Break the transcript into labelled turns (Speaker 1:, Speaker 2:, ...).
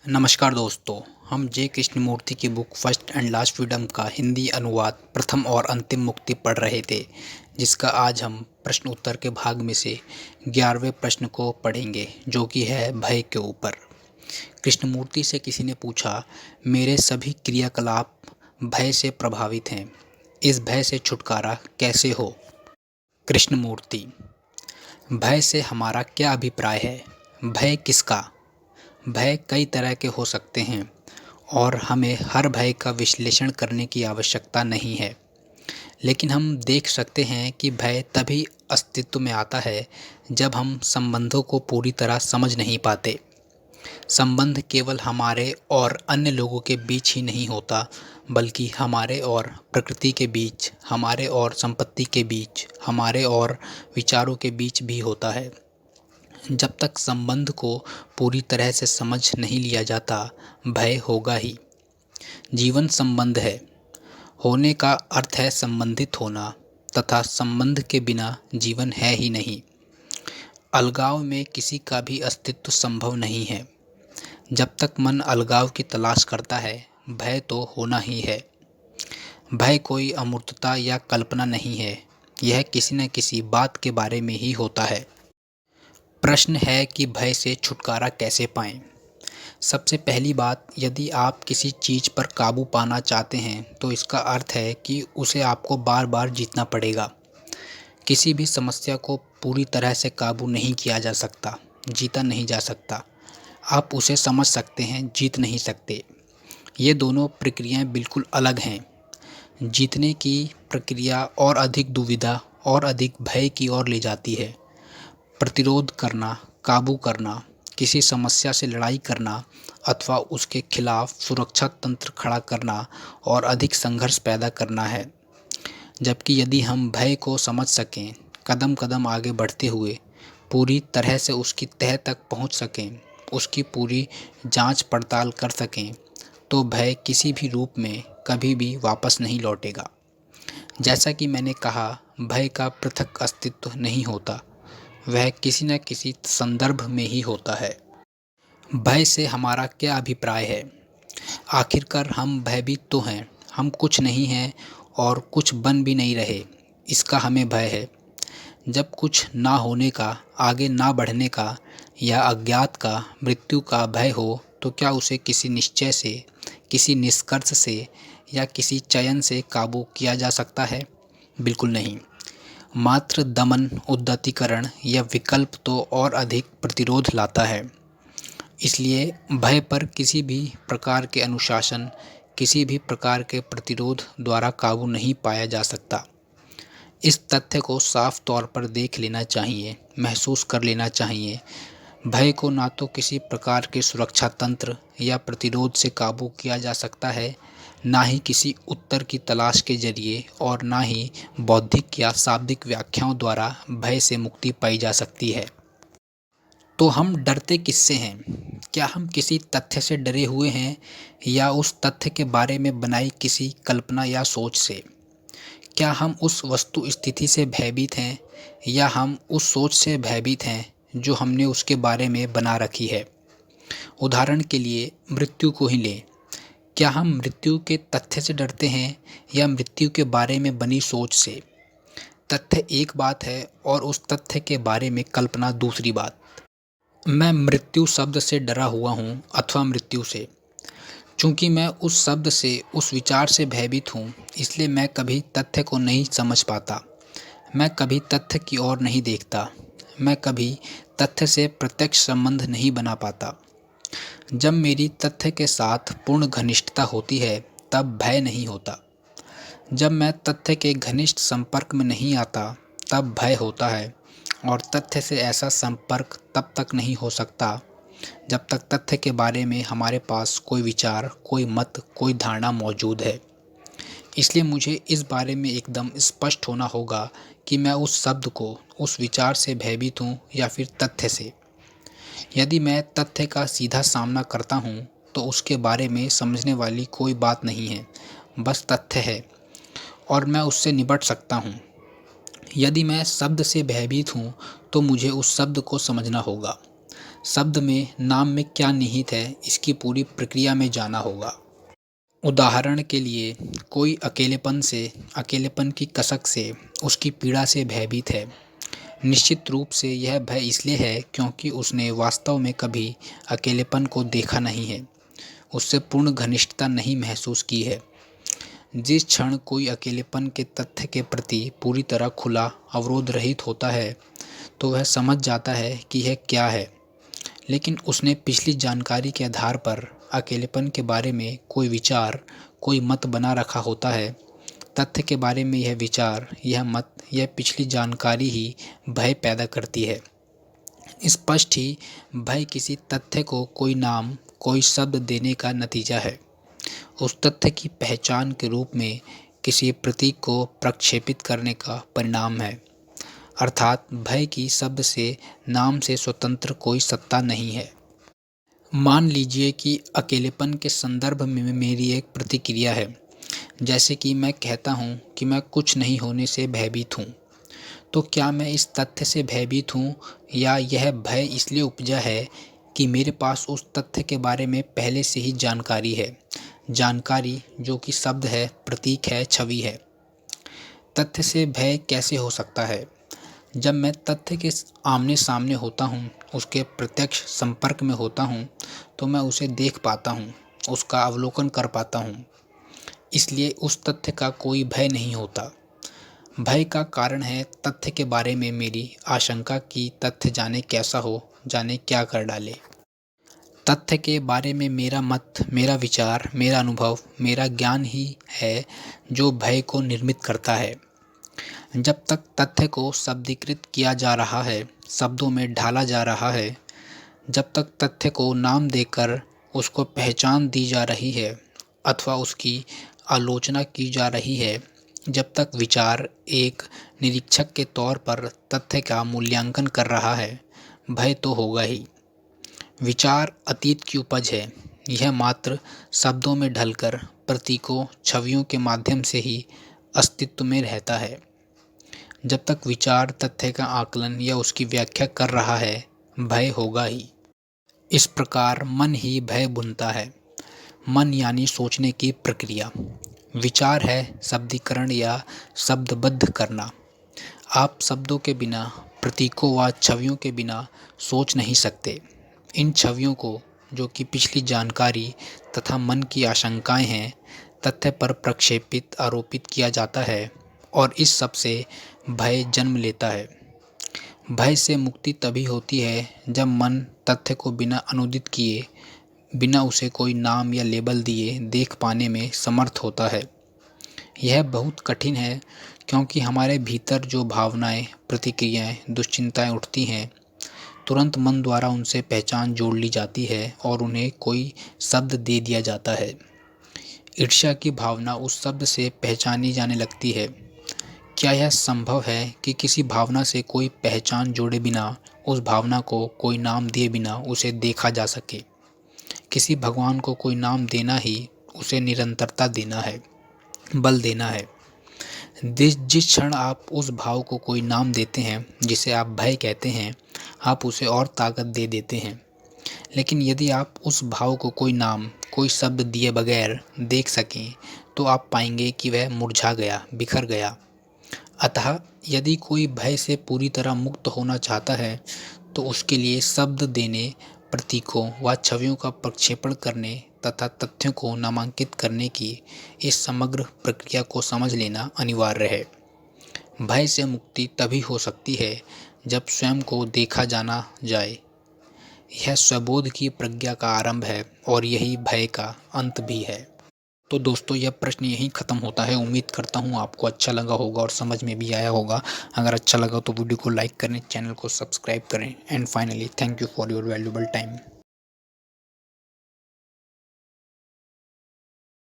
Speaker 1: नमस्कार दोस्तों, हम जे कृष्णमूर्ति की book first and last freedom का हिंदी अनुवाद प्रथम और अंतिम मुक्ति पढ़ रहे थे, जिसका आज हम प्रश्न उत्तर के भाग में से 11वें प्रश्न को पढ़ेंगे, जो कि है भय के ऊपर। कृष्णमूर्ति से किसी ने पूछा, मेरे सभी क्रियाकलाप भय से प्रभावित हैं, इस भय से छुटकारा कैसे हो? कृष्णमूर्ति, भय से हमारा क्या अभिप्राय है? भय किसका? भय कई तरह के हो सकते हैं और हमें हर भय का विश्लेषण करने की आवश्यकता नहीं है, लेकिन हम देख सकते हैं कि भय तभी अस्तित्व में आता है जब हम संबंधों को पूरी तरह समझ नहीं पाते। संबंध केवल हमारे और अन्य लोगों के बीच ही नहीं होता, बल्कि हमारे और प्रकृति के बीच, हमारे और संपत्ति के बीच, हमारे और विचारों के बीच भी होता है। जब तक संबंध को पूरी तरह से समझ नहीं लिया जाता, भय होगा ही। जीवन संबंध है। होने का अर्थ है संबंधित होना, तथा संबंध के बिना जीवन है ही नहीं। अलगाव में किसी का भी अस्तित्व संभव नहीं है। जब तक मन अलगाव की तलाश करता है, भय तो होना ही है। भय कोई अमूर्तता या कल्पना नहीं है, यह किसी न किसी बात के बारे में ही होता है। प्रश्न है कि भय से छुटकारा कैसे पाएं? सबसे पहली बात, यदि आप किसी चीज़ पर काबू पाना चाहते हैं तो इसका अर्थ है कि उसे आपको बार बार जीतना पड़ेगा। किसी भी समस्या को पूरी तरह से काबू नहीं किया जा सकता, जीता नहीं जा सकता। आप उसे समझ सकते हैं, जीत नहीं सकते। ये दोनों प्रक्रियाएं बिल्कुल अलग हैं। जीतने की प्रक्रिया और अधिक दुविधा और अधिक भय की ओर ले जाती है। प्रतिरोध करना, काबू करना, किसी समस्या से लड़ाई करना अथवा उसके खिलाफ सुरक्षा तंत्र खड़ा करना और अधिक संघर्ष पैदा करना है। जबकि यदि हम भय को समझ सकें, कदम कदम आगे बढ़ते हुए पूरी तरह से उसकी तह तक पहुंच सकें, उसकी पूरी जांच पड़ताल कर सकें, तो भय किसी भी रूप में कभी भी वापस नहीं लौटेगा। जैसा कि मैंने कहा, भय का पृथक अस्तित्व नहीं होता, वह किसी न किसी संदर्भ में ही होता है। भय से हमारा क्या अभिप्राय है? आखिरकार हम भयभीत तो हैं, हम कुछ नहीं हैं और कुछ बन भी नहीं रहे, इसका हमें भय है। जब कुछ ना होने का, आगे ना बढ़ने का या अज्ञात का, मृत्यु का भय हो, तो क्या उसे किसी निश्चय से, किसी निष्कर्ष से या किसी चयन से काबू किया जा सकता है? बिल्कुल नहीं। मात्र दमन, उद्यतीकरण या विकल्प तो और अधिक प्रतिरोध लाता है। इसलिए भय पर किसी भी प्रकार के अनुशासन, किसी भी प्रकार के प्रतिरोध द्वारा काबू नहीं पाया जा सकता। इस तथ्य को साफ तौर पर देख लेना चाहिए, महसूस कर लेना चाहिए। भय को ना तो किसी प्रकार के सुरक्षा तंत्र या प्रतिरोध से काबू किया जा सकता है, ना ही किसी उत्तर की तलाश के जरिए, और ना ही बौद्धिक या शाब्दिक व्याख्याओं द्वारा भय से मुक्ति पाई जा सकती है। तो हम डरते किससे हैं? क्या हम किसी तथ्य से डरे हुए हैं या उस तथ्य के बारे में बनाई किसी कल्पना या सोच से? क्या हम उस वस्तु स्थिति से भयभीत हैं या हम उस सोच से भयभीत हैं जो हमने उसके बारे में बना रखी है? उदाहरण के लिए मृत्यु को ही लें। क्या हम मृत्यु के तथ्य से डरते हैं या मृत्यु के बारे में बनी सोच से? तथ्य एक बात है और उस तथ्य के बारे में कल्पना दूसरी बात। मैं मृत्यु शब्द से डरा हुआ हूँ अथवा मृत्यु से। चूँकि मैं उस शब्द से, उस विचार से भयभीत हूँ, इसलिए मैं कभी तथ्य को नहीं समझ पाता। मैं कभी तथ्य की ओर नहीं देखता। मैं कभी तथ्य से प्रत्यक्ष संबंध नहीं बना पाता। जब मेरी तथ्य के साथ पूर्ण घनिष्ठता होती है, तब भय नहीं होता। जब मैं तथ्य के घनिष्ठ संपर्क में नहीं आता, तब भय होता है। और तथ्य से ऐसा संपर्क तब तक नहीं हो सकता जब तक तथ्य के बारे में हमारे पास कोई विचार, कोई मत, कोई धारणा मौजूद है। इसलिए मुझे इस बारे में एकदम स्पष्ट होना होगा कि मैं उस शब्द को, उस विचार से भयभीत हूँ या फिर तथ्य से। यदि मैं तथ्य का सीधा सामना करता हूँ तो उसके बारे में समझने वाली कोई बात नहीं है, बस तथ्य है और मैं उससे निपट सकता हूँ। यदि मैं शब्द से भयभीत हूँ तो मुझे उस शब्द को समझना होगा। शब्द में, नाम में क्या निहित है, इसकी पूरी प्रक्रिया में जाना होगा। उदाहरण के लिए, कोई अकेलेपन की कसक से, उसकी पीड़ा से भयभीत है। निश्चित रूप से यह भय इसलिए है क्योंकि उसने वास्तव में कभी अकेलेपन को देखा नहीं है, उससे पूर्ण घनिष्ठता नहीं महसूस की है। जिस क्षण कोई अकेलेपन के तथ्य के प्रति पूरी तरह खुला, अवरोध रहित होता है, तो वह समझ जाता है कि यह क्या है। लेकिन उसने पिछली जानकारी के आधार पर अकेलेपन के बारे में कोई विचार, कोई मत बना रखा होता है। तथ्य के बारे में यह विचार, यह मत, यह पिछली जानकारी ही भय पैदा करती है। स्पष्ट ही भय किसी तथ्य को कोई नाम, कोई शब्द देने का नतीजा है। उस तथ्य की पहचान के रूप में किसी प्रतीक को प्रक्षेपित करने का परिणाम है। अर्थात भय की शब्द से, नाम से स्वतंत्र कोई सत्ता नहीं है। मान लीजिए कि अकेलेपन के संदर्भ में मेरी एक प्रतिक्रिया है। जैसे कि मैं कहता हूँ कि मैं कुछ नहीं होने से भयभीत हूँ। तो क्या मैं इस तथ्य से भयभीत हूँ, या यह भय इसलिए उपजा है कि मेरे पास उस तथ्य के बारे में पहले से ही जानकारी है। जानकारी जो कि शब्द है, प्रतीक है, छवि है। तथ्य से भय कैसे हो सकता है? जब मैं तथ्य के आमने सामने होता हूँ, उसके प्रत्यक्ष संपर्क में होता हूँ, तो मैं उसे देख पाता हूँ, उसका अवलोकन कर पाता हूँ। इसलिए उस तथ्य का कोई भय नहीं होता। भय का कारण है तथ्य के बारे में मेरी आशंका कि तथ्य जाने कैसा हो, जाने क्या कर डाले। तथ्य के बारे में मेरा मत, मेरा विचार, मेरा अनुभव, मेरा ज्ञान ही है जो भय को निर्मित करता है। जब तक तथ्य को शब्दीकृत किया जा रहा है, शब्दों में ढाला जा रहा है, जब तक तथ्य को नाम देकर उसको पहचान दी जा रही है अथवा उसकी आलोचना की जा रही है, जब तक विचार एक निरीक्षक के तौर पर तथ्य का मूल्यांकन कर रहा है, भय तो होगा ही। विचार अतीत की उपज है। यह मात्र शब्दों में ढलकर प्रतीकों, छवियों के माध्यम से ही अस्तित्व में रहता है। जब तक विचार तथ्य का आकलन या उसकी व्याख्या कर रहा है, भय होगा ही। इस प्रकार मन ही भय बुनता है। मन यानी सोचने की प्रक्रिया। विचार है शब्दीकरण या शब्दबद्ध करना। आप शब्दों के बिना, प्रतीकों व छवियों के बिना सोच नहीं सकते। इन छवियों को, जो कि पिछली जानकारी तथा मन की आशंकाएं हैं, तथ्य पर प्रक्षेपित, आरोपित किया जाता है और इस सब से भय जन्म लेता है। भय से मुक्ति तभी होती है जब मन तथ्य को बिना अनुदित किए, बिना उसे कोई नाम या लेबल दिए देख पाने में समर्थ होता है। यह बहुत कठिन है क्योंकि हमारे भीतर जो भावनाएं, प्रतिक्रियाएं, दुश्चिंताएं उठती हैं, तुरंत मन द्वारा उनसे पहचान जोड़ ली जाती है और उन्हें कोई शब्द दे दिया जाता है। ईर्ष्या की भावना उस शब्द से पहचानी जाने लगती है। क्या यह संभव है कि किसी भावना से कोई पहचान जोड़े बिना, उस भावना को कोई नाम दिए बिना उसे देखा जा सके? किसी भगवान को कोई नाम देना ही उसे निरंतरता देना है, बल देना है। जिस क्षण आप उस भाव को कोई नाम देते हैं, जिसे आप भय कहते हैं, आप उसे और ताकत दे देते हैं। लेकिन यदि आप उस भाव को कोई नाम, कोई शब्द दिए बगैर देख सकें, तो आप पाएंगे कि वह मुरझा गया, बिखर गया। अतः यदि कोई भय से पूरी तरह मुक्त होना चाहता है, तो उसके लिए शब्द देने, प्रतीकों व छवियों का प्रक्षेपण करने तथा तथ्यों को नामांकित करने की इस समग्र प्रक्रिया को समझ लेना अनिवार्य है। भय से मुक्ति तभी हो सकती है जब स्वयं को देखा जाना जाए। यह स्वबोध की प्रज्ञा का आरंभ है और यही भय का अंत भी है। तो दोस्तों, यह प्रश्न यहीं ख़त्म होता है। उम्मीद करता हूँ आपको अच्छा लगा होगा और समझ में भी आया होगा। अगर अच्छा लगा तो वीडियो को लाइक करें, चैनल को सब्सक्राइब करें and finally thank you for your valuable time.